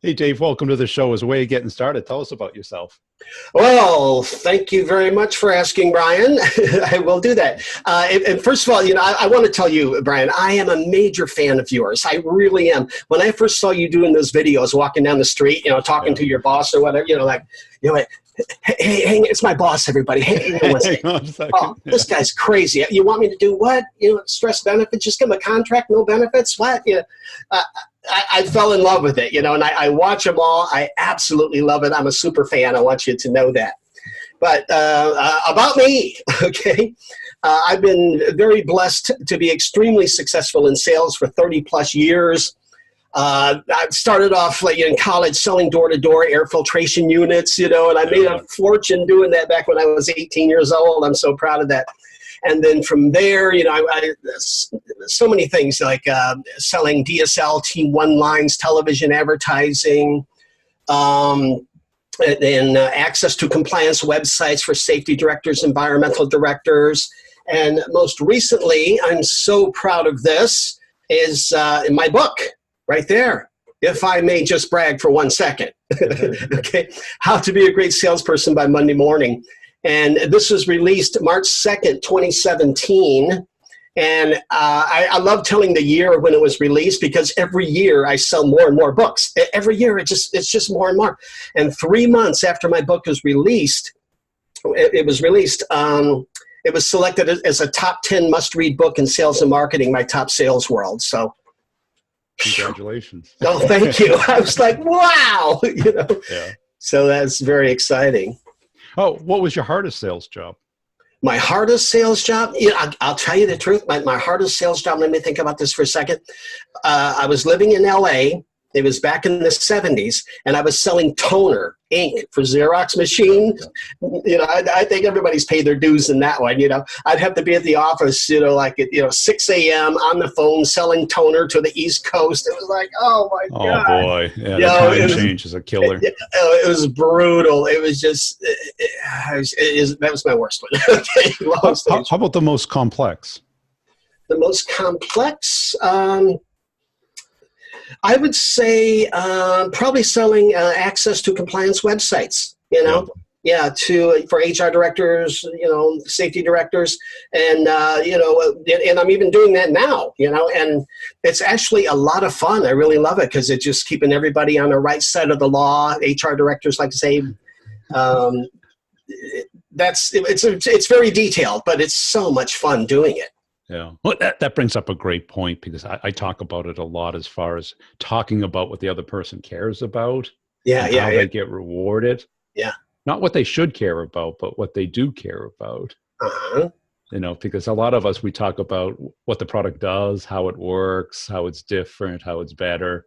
Hey, Dave, welcome to the show. As a way of getting started, tell us about yourself. Well, thank you very much for asking, Brian. I will do that. And first of all, I want to tell you, Brian, I am a major fan of yours. I really am. When I first saw you doing those videos, walking down the street, talking to your boss or whatever, like, hey, it's my boss, everybody. Hey, Hang on a second. oh, this guy's crazy. You want me to do what? Stress benefits, just give him a contract, no benefits? What? I fell in love with it, and I watch them all. I absolutely love it. I'm a super fan. I want you to know that. But about me, okay, I've been very blessed to be extremely successful in sales for 30 plus years. I started off in college selling door-to-door air filtration units, and I made a fortune doing that back when I was 18 years old. I'm so proud of that. And then from there, so many things like selling DSL T1 lines, television advertising, and access to compliance websites for safety directors, environmental directors. And most recently, I'm so proud of this, is in my book right there. If I may just brag for 1 second, okay, How to Be a Great Salesperson by Monday Morning. And this was released March 2nd, 2017. And I love telling the year when it was released because every year I sell more and more books. Every year it's just more and more. And 3 months after my book was released, it was selected as a top 10 must-read book in sales and marketing by Top Sales World. So congratulations. Oh, thank you. I was like, wow. Yeah. So that's very exciting. Oh, what was your hardest sales job? My hardest sales job? I'll tell you the truth. My hardest sales job, let me think about this for a second. I was living in LA. It was back in the 70s, and I was selling toner, ink for Xerox machines. I think everybody's paid their dues in that one. I'd have to be at the office, like at 6 a.m. on the phone selling toner to the East Coast. It was like, oh my God. Oh boy, yeah, the time change is a killer. It was brutal. It was just, that was my worst one. Okay, how about the most complex? The most complex. I would say probably selling access to compliance websites, for HR directors, safety directors, and and I'm even doing that now, and it's actually a lot of fun. I really love it because it's just keeping everybody on the right side of the law. HR directors like to say, it's very detailed, but it's so much fun doing it. Yeah, well, that brings up a great point because I talk about it a lot as far as talking about what the other person cares about. How they get rewarded. Yeah. Not what they should care about, but what they do care about. Uh-huh. Because a lot of us, we talk about what the product does, how it works, how it's different, how it's better.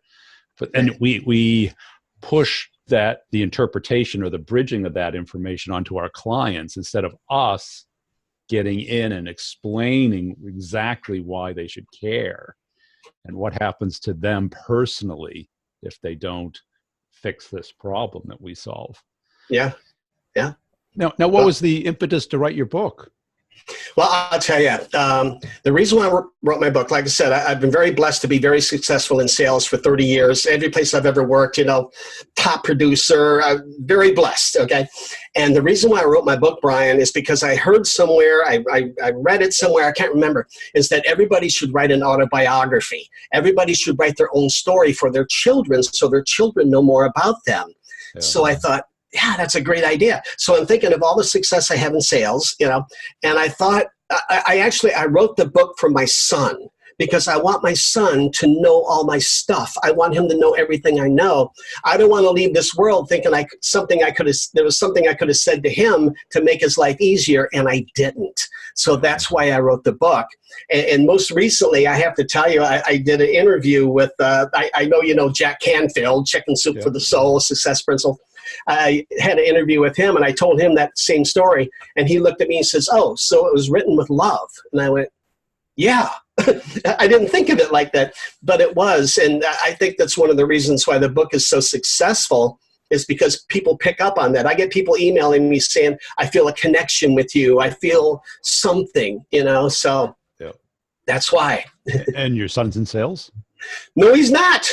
And we push the interpretation or the bridging of that information onto our clients instead of us getting in and explaining exactly why they should care and what happens to them personally if they don't fix this problem that we solve. Yeah. Yeah. Now, what was the impetus to write your book? Well, I'll tell you, the reason why I wrote my book, like I said, I've been very blessed to be very successful in sales for 30 years. Every place I've ever worked, top producer, I'm very blessed, okay? And the reason why I wrote my book, Brian, is because I heard somewhere, I read it somewhere, I can't remember, is that everybody should write an autobiography. Everybody should write their own story for their children so their children know more about them. Yeah. So I thought, yeah, that's a great idea. So I'm thinking of all the success I have in sales, and I thought, I wrote the book for my son because I want my son to know all my stuff. I want him to know everything I know. I don't want to leave this world thinking there was something I could have said to him to make his life easier, and I didn't. So that's why I wrote the book. And most recently, I have to tell you, I did an interview with, I know Jack Canfield, Chicken Soup for the Soul, Success Principle. I had an interview with him, and I told him that same story, and he looked at me and says, "Oh, so it was written with love." And I went, yeah. I didn't think of it like that, but it was. And I think that's one of the reasons why the book is so successful is because people pick up on that. I get people emailing me saying, I feel a connection with you. I feel something, so yep. That's why. And your son's in sales? No, he's not.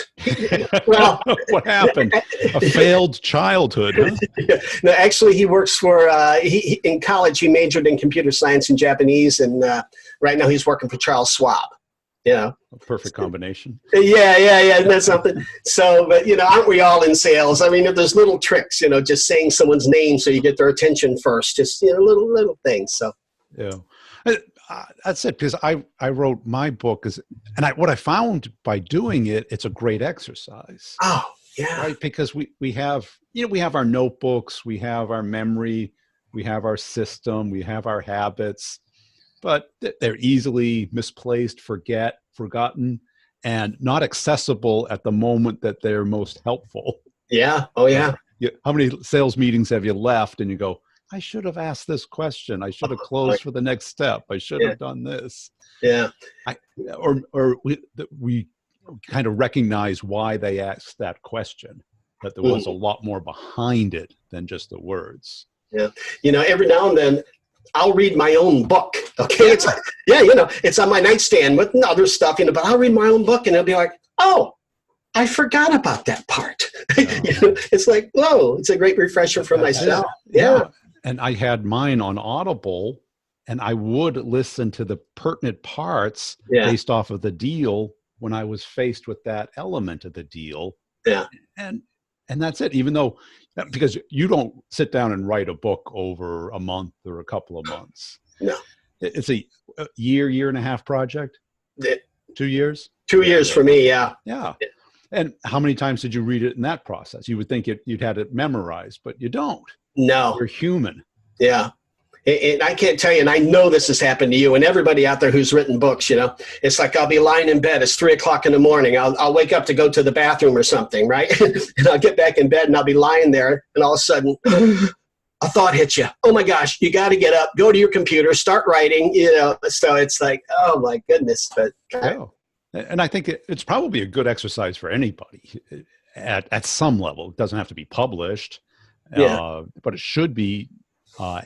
Well, what happened? A failed childhood, huh? no, actually, he works for, in college, he majored in computer science and Japanese, and right now he's working for Charles Schwab. A perfect combination. Yeah, that's something. So, but, aren't we all in sales? I mean, if there's little tricks, just saying someone's name so you get their attention first, just, little things. So, yeah. That's it, because I wrote my book, what I found by doing it, it's a great exercise. Oh, yeah. Right, because we have our notebooks, we have our memory, we have our system, we have our habits, but they're easily misplaced, forgotten, and not accessible at the moment that they're most helpful. Yeah. Oh, yeah. How many sales meetings have you left and you go, I should have asked this question. I should have closed for the next step. I should have done this. Yeah. We kind of recognize why they asked that question, that there was a lot more behind it than just the words. Yeah. Every now and then I'll read my own book. Okay. It's like, it's on my nightstand with other stuff, but I'll read my own book and it'll be like, oh, I forgot about that part. It's like, whoa, it's a great refresher for myself. Yeah. And I had mine on Audible, and I would listen to the pertinent parts based off of the deal when I was faced with that element of the deal. Yeah. And that's it, because you don't sit down and write a book over a month or a couple of months. No. It's a year and a half project? 2 years? 2 years for me, yeah. Yeah. And how many times did you read it in that process? You would think you'd had it memorized, but you don't. No. You're human. Yeah. And I can't tell you, and I know this has happened to you and everybody out there who's written books, it's like I'll be lying in bed. It's 3:00 in the morning. I'll wake up to go to the bathroom or something, right? And I'll get back in bed and I'll be lying there, and all of a sudden a thought hits you. Oh my gosh, you got to get up, go to your computer, start writing, So it's like, oh my goodness. But and I think it's probably a good exercise for anybody at some level. It doesn't have to be published. But it should be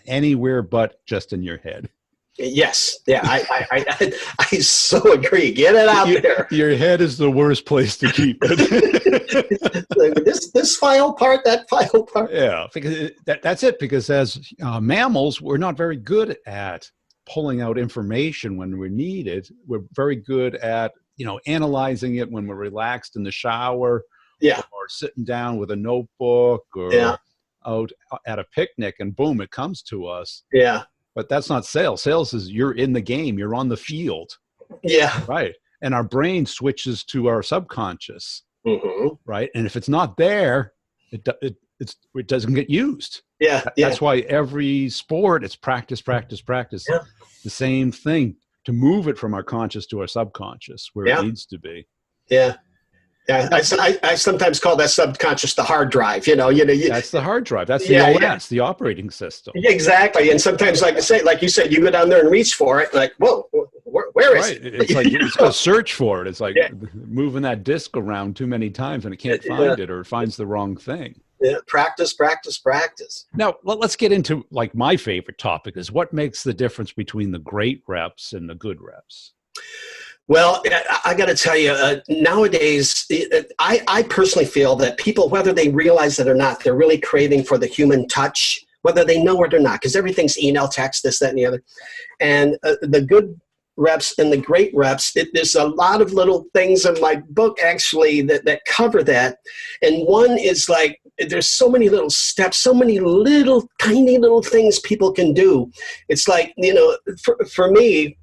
anywhere but just in your head. Yes. Yeah. I so agree. Get it out there. Your head is the worst place to keep it. this file part, that file part. Yeah. Because that's it. Because as mammals, we're not very good at pulling out information when we need it. We're very good at, analyzing it when we're relaxed in the shower. Yeah. Or sitting down with a notebook or out at a picnic, and boom, it comes to us. Yeah. But that's not sales. Sales is you're in the game, you're on the field. Yeah. Right. And our brain switches to our subconscious. Mm-hmm. Right. And if it's not there, it doesn't get used. Yeah. That's why every sport, it's practice. Yeah. The same thing, to move it from our conscious to our subconscious where it needs to be. Yeah. Yeah, I sometimes call that subconscious the hard drive. That's the hard drive. That's the OS, the operating system. Exactly. And sometimes, like you said, you go down there and reach for it. Like, whoa, where is it? It's like it's going to search for it. It's like moving that disc around too many times and it can't find it, or it finds the wrong thing. Yeah, practice. Now, let's get into my favorite topic is what makes the difference between the great reps and the good reps. Well, I got to tell you, nowadays, I personally feel that people, whether they realize it or not, they're really craving for the human touch, whether they know it or not, because everything's email, text, this, that, and the other. And the good reps and the great reps, there's a lot of little things in my book, actually, that cover that. And one is like, there's so many little steps, so many little, tiny little things people can do. It's like, for me,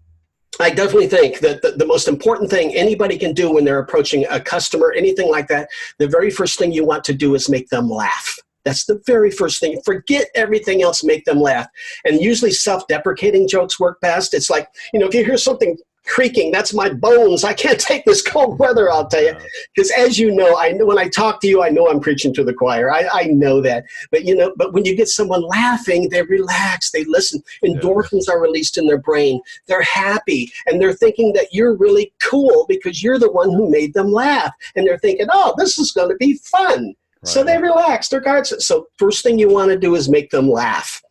I definitely think that the most important thing anybody can do when they're approaching a customer, anything like that, the very first thing you want to do is make them laugh. That's the very first thing. Forget everything else, make them laugh. And usually self-deprecating jokes work best. It's like, if you hear something creaking, that's my bones. I can't take this cold weather, I'll tell you. Because as you know, I know when I talk to you, I know I'm preaching to the choir. I know that. But when you get someone laughing, they relax, they listen. Endorphins are released in their brain. They're happy, and they're thinking that you're really cool because you're the one who made them laugh. And they're thinking, oh, this is going to be fun. Right. So they relax, their guards. So first thing you want to do is make them laugh.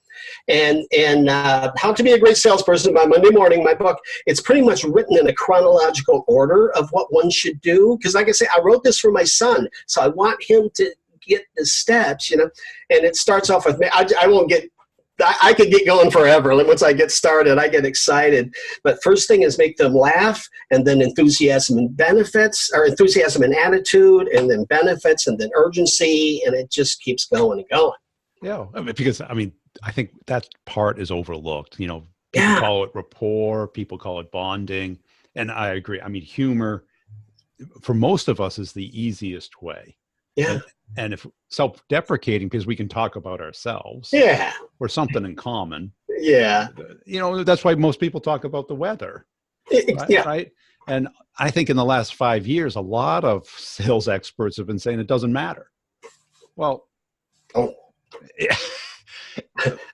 And How to Be a Great Salesperson by Monday Morning, my book, it's pretty much written in a chronological order of what one should do. Because like I say, I wrote this for my son, so I want him to get the steps, and it starts off with me. I won't get, I could get going forever. Like once I get started, I get excited. But first thing is make them laugh, and then enthusiasm and benefits, or enthusiasm and attitude, and then benefits, and then urgency, and it just keeps going and going. Yeah, because I think that part is overlooked. People Yeah. call it rapport, people call it bonding, and I agree. Humor for most of us is the easiest way. Yeah. And if self-deprecating, because we can talk about ourselves, Yeah. or something in common. Yeah. That's why most people talk about the weather. Right? Yeah. Right. And I think in the last 5 years, a lot of sales experts have been saying it doesn't matter. Well,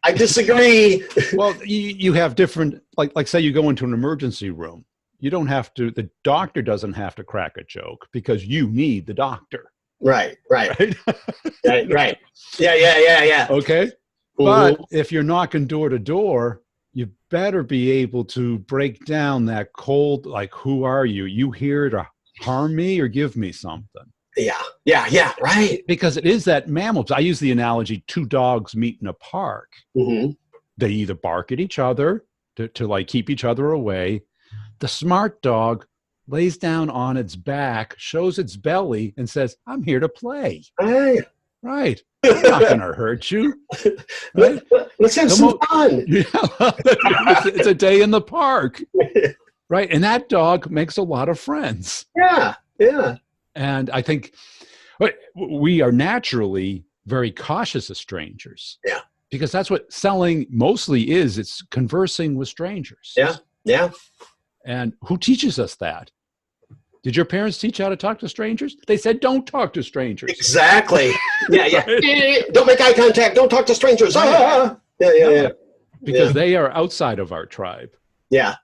I disagree. Well, you have different, like say you go into an emergency room. You don't have to, the doctor doesn't have to crack a joke because you need the doctor. Right. Right. Right. Yeah. Okay. Mm-hmm. But if you're knocking door to door, you better be able to break down that cold, like, who are you? You here to harm me or give me something? Yeah. Right. Because it is that mammal. I use the analogy, two dogs meet in a park. Mm-hmm. They either bark at each other to like keep each other away. The smart dog lays down on its back, shows its belly, and says, I'm here to play. Right. Right. I'm not going to hurt you. Right? Let's have some fun. Yeah. It's a day in the park. Right. And that dog makes a lot of friends. Yeah. And I think we are naturally very cautious of strangers. Yeah. Because that's what selling mostly is. It's conversing with strangers. Yeah. And who teaches us that? Did your parents teach you how to talk to strangers? They said, don't talk to strangers. Exactly. Yeah. Right. Don't make eye contact. Don't talk to strangers. Right. Yeah. Because they are outside of our tribe. Yeah.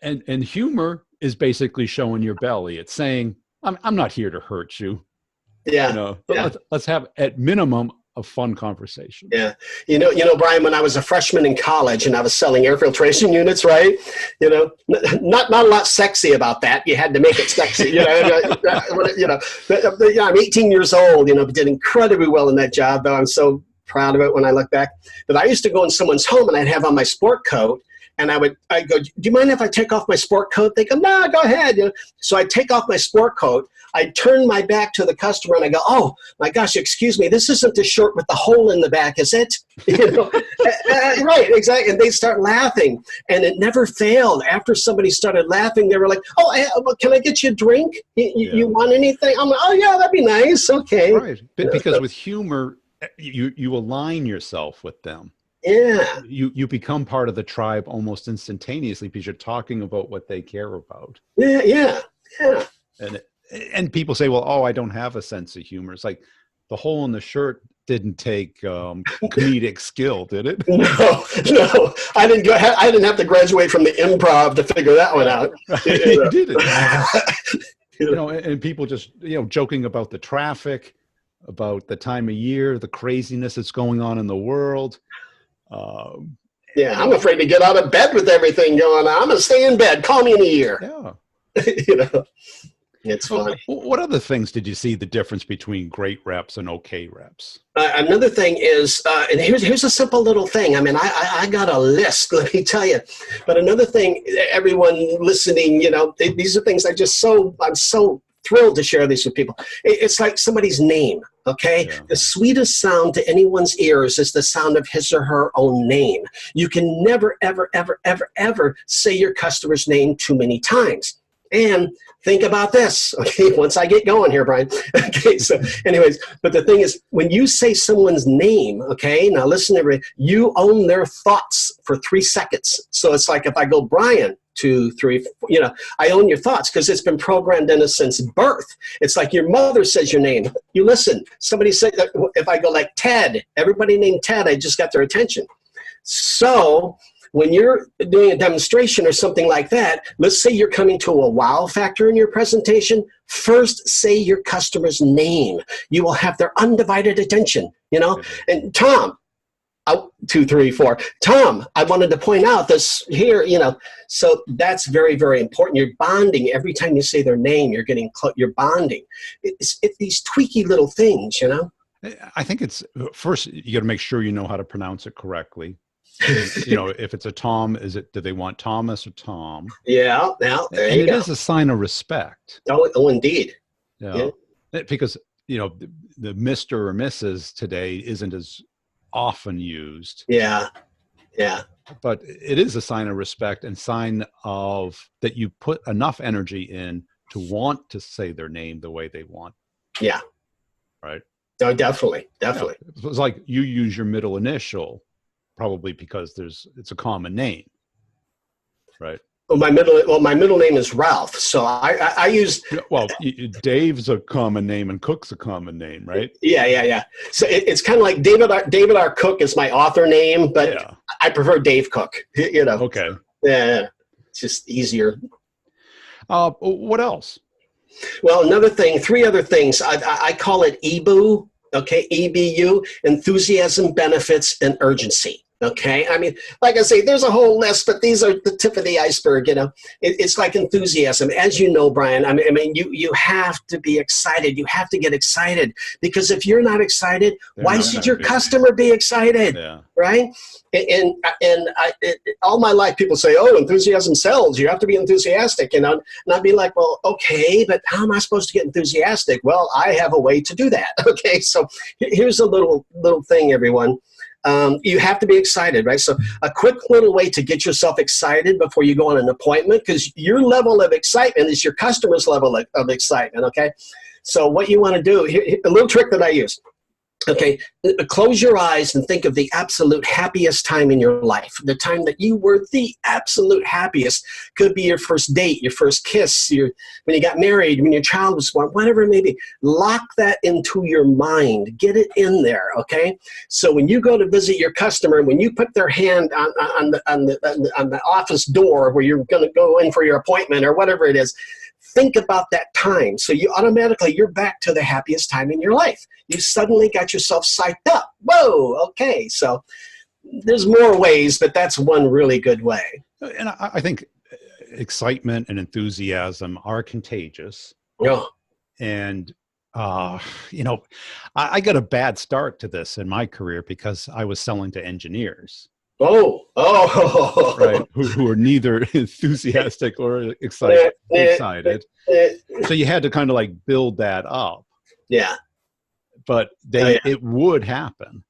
And humor is basically showing your belly. It's saying, I'm not here to hurt you. Yeah. But let's have, at minimum, a fun conversation. Yeah. Brian, when I was a freshman in college and I was selling air filtration units, right? Not a lot sexy about that. You had to make it sexy. I'm 18 years old, but did incredibly well in that job, though I'm so proud of it when I look back. But I used to go in someone's home and I'd have on my sport coat. And I'd go, do you mind if I take off my sport coat? They go, no, go ahead. So I'd take off my sport coat. I'd turn my back to the customer and I go, oh my gosh, excuse me, this isn't the shirt with the hole in the back, is it? Right, exactly. And they'd start laughing. And it never failed. After somebody started laughing, they were like, oh, can I get you a drink? You want anything? I'm like, oh yeah, that'd be nice. Okay. Right. Because with humor, you align yourself with them. Yeah. You become part of the tribe almost instantaneously because you're talking about what they care about. Yeah. And people say, well, I don't have a sense of humor. It's like the hole in the shirt didn't take comedic skill, did it? No. I didn't have to graduate from the improv to figure that one out. You didn't. And people just, joking about the traffic, about the time of year, the craziness that's going on in the world. I'm afraid to get out of bed with everything going on. I'm going to stay in bed. Call me in a year. Yeah. It's funny. What other things did you see the difference between great reps and okay reps? Another thing is, and here's a simple little thing. I got a list, let me tell you. But another thing, everyone listening, these are things I'm so thrilled to share these with people. It's like somebody's name, okay? Yeah. The sweetest sound to anyone's ears is the sound of his or her own name. You can never, ever, ever, ever, ever say your customer's name too many times. And think about this, okay, once I get going here, Brian. Okay, so anyways, but the thing is, when you say someone's name, okay, now listen, everybody, you own their thoughts for 3 seconds. So it's like if I go, Brian, 2, 3, 4, I own your thoughts because it's been programmed in us since birth. It's like your mother says your name. You listen. Somebody said, if I go like Ted, everybody named Ted, I just got their attention. So when you're doing a demonstration or something like that, let's say you're coming to a wow factor in your presentation, first say your customer's name. You will have their undivided attention, And Tom, Two, three, four. Tom, I wanted to point out this here, so that's very, very important. You're bonding. Every time you say their name, you're bonding. It's these tweaky little things, I think it's first, you got to make sure you know how to pronounce it correctly. If it's a Tom, do they want Thomas or Tom? Yeah. Now, there you go. It is a sign of respect. Oh, indeed. Yeah. Because, the Mr. or Mrs. today isn't as often used. Yeah. Yeah. But it is a sign of respect and sign of that you put enough energy in to want to say their name the way they want. Yeah. Right. No, definitely. It's like you use your middle initial probably because it's a common name. Right. Well, my middle name is Ralph, so I use. Well, Dave's a common name and Cook's a common name, right? Yeah. So it's kind of like David R. Cook is my author name, but I prefer Dave Cook. Okay. Yeah, it's just easier. What else? Well, three other things. I call it EBU. Okay, EBU: enthusiasm, benefits, and urgency. Okay, I mean, like I say, there's a whole list, but these are the tip of the iceberg. It's like enthusiasm, as you know, Brian. I mean, you have to be excited. You have to get excited, because if you're not excited, why should your customer be excited? Yeah. Right? And all my life, people say, "Oh, enthusiasm sells. You have to be enthusiastic." And I'd be like, "Well, okay, but how am I supposed to get enthusiastic?" Well, I have a way to do that. Okay, so here's a little thing, everyone. You have to be excited, right? So a quick little way to get yourself excited before you go on an appointment, because your level of excitement is your customer's level of excitement, okay? So what you want to do, a little trick that I use. Okay, close your eyes and think of the absolute happiest time in your life. The time that you were the absolute happiest. Could be your first date, your first kiss, when you got married, when your child was born, whatever it may be. Lock that into your mind. Get it in there, okay? So when you go to visit your customer, when you put their hand on the office door where you're going to go in for your appointment or whatever it is, think about that time. So you're back to the happiest time in your life. You suddenly got yourself psyched up. Whoa, okay. So there's more ways, but that's one really good way. And I think excitement and enthusiasm are contagious. Yeah. And, I got a bad start to this in my career because I was selling to engineers. Oh, right. Who are neither enthusiastic or excited. So you had to kind of like build that up. Yeah. But it would happen.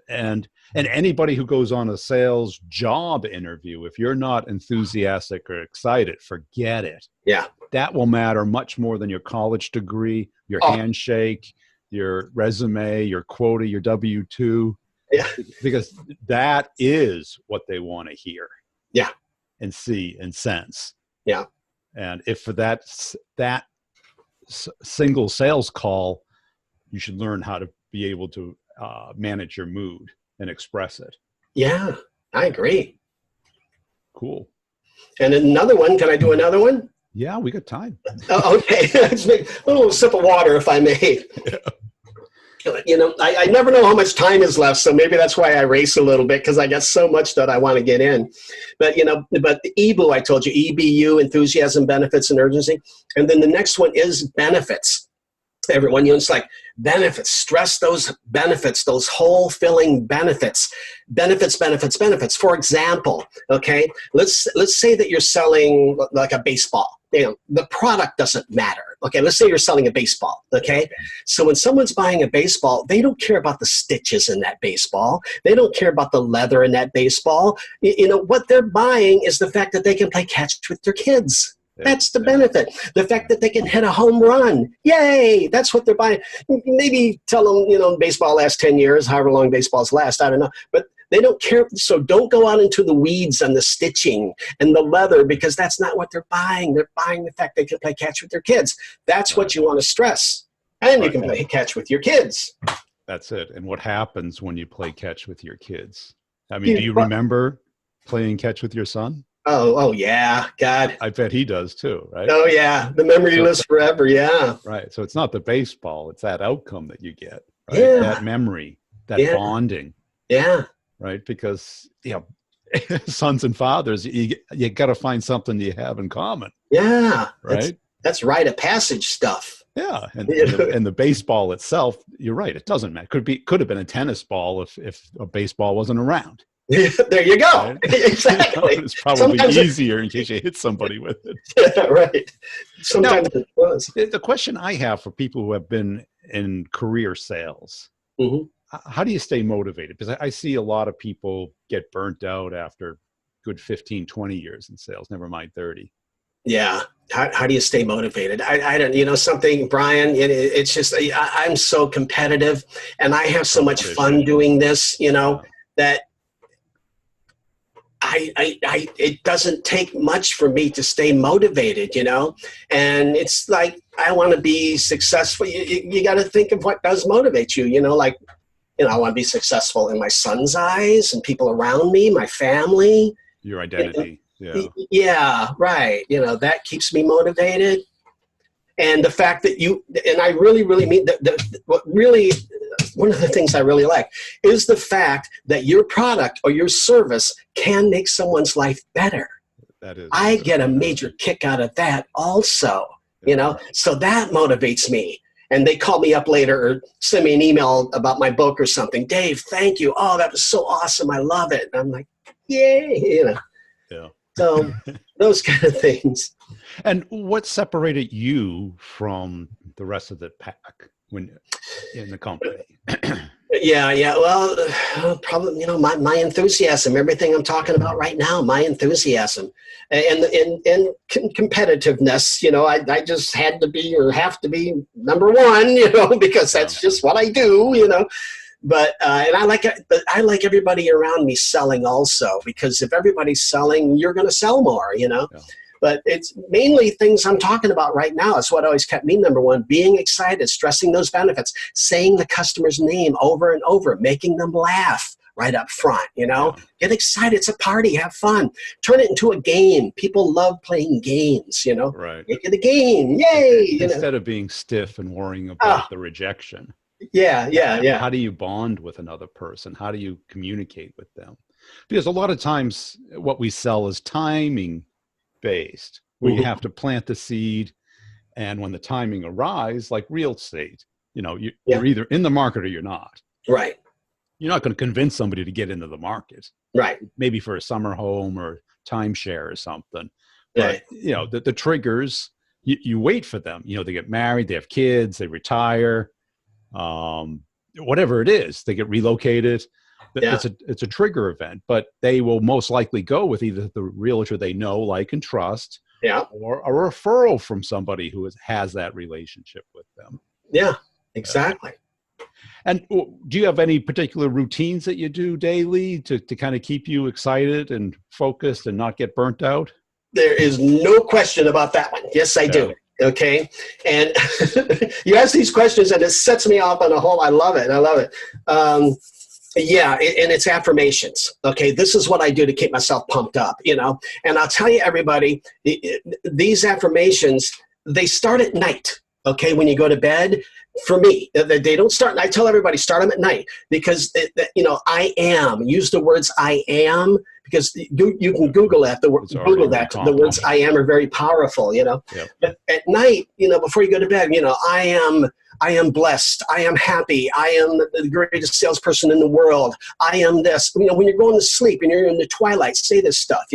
And anybody who goes on a sales job interview, if you're not enthusiastic or excited, forget it. Yeah. That will matter much more than your college degree, your handshake, your resume, your quota, your W-2. Yeah. Because that is what they want to hear. Yeah. And see and sense. Yeah. And if for that single sales call, you should learn how to be able to manage your mood and express it. Yeah, I agree. Cool. And another one, can I do another one? Yeah, we got time. Okay. Just make a little sip of water, if I may. Yeah. I never know how much time is left, so maybe that's why I race a little bit, because I got so much that I want to get in. But the EBU, I told you, EBU, enthusiasm, benefits, and urgency. And then the next one is benefits. Everyone, it's like benefits. Stress those benefits, those whole-filling benefits. Benefits. For example, okay, let's say that you're selling like a baseball. The product doesn't matter. Okay, let's say you're selling a baseball. Okay, so when someone's buying a baseball, they don't care about the stitches in that baseball. They don't care about the leather in that baseball. What they're buying is the fact that they can play catch with their kids. That's the benefit. The fact that they can hit a home run. Yay! That's what they're buying. Maybe tell them, baseball lasts 10 years, however long baseballs last. I don't know. But they don't care. So don't go out into the weeds and the stitching and the leather, because that's not what they're buying. They're buying the fact they can play catch with their kids. That's what you want to stress. And you can play catch with your kids. That's it. And what happens when you play catch with your kids? I mean, do you remember playing catch with your son? Oh yeah, God. I bet he does too, right? Oh yeah, the memory lives forever. Yeah. Right. So it's not the baseball; it's that outcome that you get. Right? Yeah. That memory, that bonding. Yeah. right? Because, sons and fathers, you got to find something you have in common, Yeah. right? That's rite of passage stuff. Yeah, and the baseball itself, you're right. It doesn't matter. Could have been a tennis ball if a baseball wasn't around. There you go. Right? Exactly. It's probably Sometimes easier in case you hit somebody with it. yeah, right. Now, Sometimes it was. the question I have for people who have been in career sales, Hmm. how do you stay motivated? Because I see a lot of people get burnt out after good 15, 20 years in sales, never mind 30. Yeah. How do you stay motivated? I don't, something, Brian, it's just, I'm so competitive and I have so much fun doing this, that it doesn't take much for me to stay motivated, and it's like, I want to be successful. You got to think of what does motivate you, like, I want to be successful in my son's eyes and people around me, my family. Your identity. Yeah, right. That keeps me motivated. And the fact that and I really, really mean what really, one of the things I really like is the fact that your product or your service can make someone's life better. That is. I get a major kick out of that also, so that motivates me. And they call me up later or send me an email about my book or something. Dave, thank you. Oh, that was so awesome. I love it. And I'm like, yay, Yeah. So those kind of things. And what separated you from the rest of the pack when in the company? Yeah. Well, probably, my enthusiasm, everything I'm talking about right now, my enthusiasm and competitiveness, I just had to be or have to be number one, because that's just what I do, But and I like it, but I like everybody around me selling also, because if everybody's selling, you're going to sell more, Yeah. But it's mainly things I'm talking about right now. It's what always kept me number one: being excited, stressing those benefits, saying the customer's name over and over, making them laugh right up front. Get excited. It's a party. Have fun. Turn it into a game. People love playing games. Right. Make it a game. Yay! Instead of being stiff and worrying about the rejection. Yeah. How do you bond with another person? How do you communicate with them? Because a lot of times what we sell is timing based. We have to plant the seed, and when the timing arrives, like real estate, you're either in the market or you're not. Right. You're not going to convince somebody to get into the market. Right. Maybe for a summer home or timeshare or something. But, the triggers, you wait for them. They get married, they have kids, they retire. Whatever it is, they get relocated. It's a trigger event, but they will most likely go with either the realtor they know, like, and trust, or a referral from somebody who has that relationship with them. Yeah, exactly. And do you have any particular routines that you do daily to kind of keep you excited and focused and not get burnt out? There is no question about that one. Yes, I do. Okay. And you ask these questions and it sets me off on a whole, I love it. And it's affirmations. Okay. This is what I do to keep myself pumped up, and I'll tell you, everybody, these affirmations, they start at night. Okay. When you go to bed, for me, they don't start. I tell everybody, start them at night, because I am, use the words I am, because you can Google that. The words I am are very powerful, But at night, before you go to bed, I am blessed. I am happy. I am the greatest salesperson in the world. I am this. When you're going to sleep and you're in the twilight, say this stuff,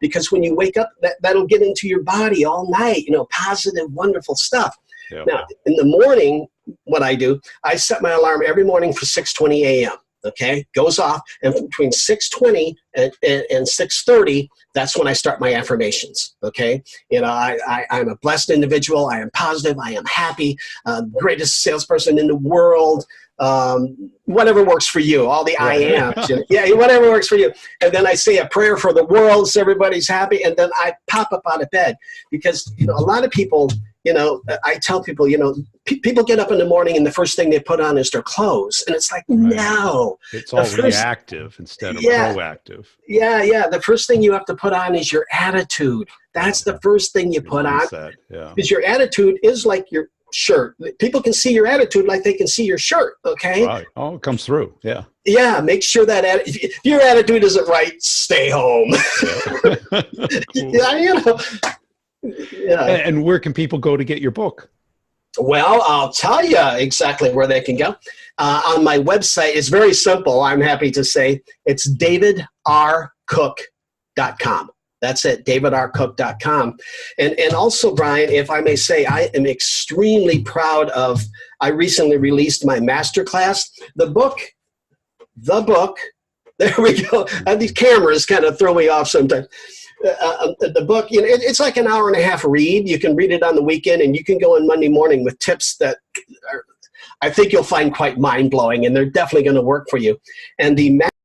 because when you wake up, that'll get into your body all night, positive, wonderful stuff. Yeah. Now, in the morning, what I do, I set my alarm every morning for 6:20 a.m. Okay, goes off, and between 6:20 and 6:30, that's when I start my affirmations. Okay, I'm a blessed individual. I am positive. I am happy. Greatest salesperson in the world. Whatever works for you. All the I ams. Whatever works for you. And then I say a prayer for the world so everybody's happy. And then I pop up out of bed, because a lot of people. I tell people, people get up in the morning and the first thing they put on is their clothes. And it's like, no. It's all reactive instead of proactive. Yeah. The first thing you have to put on is your attitude. That's the first thing you put on. Yeah. Because your attitude is like shirt. People can see your attitude like they can see your shirt. Okay. Right. Oh, it comes through. Yeah. Yeah. Make sure that if your attitude isn't right, stay home. Yeah. Yeah, you know. Yeah. And where can people go to get your book? Well, I'll tell you exactly where they can go. On my website, it's very simple. I'm happy to say it's davidrcook.com. That's it, davidrcook.com. And also, Brian, if I may say, I am extremely proud of, I recently released my masterclass. The book, there we go. These cameras kind of throw me off sometimes. The book, you know, it's like an hour and a half read. You can read it on the weekend, and you can go in Monday morning with tips that I think you'll find quite mind-blowing, and they're definitely going to work for you. And the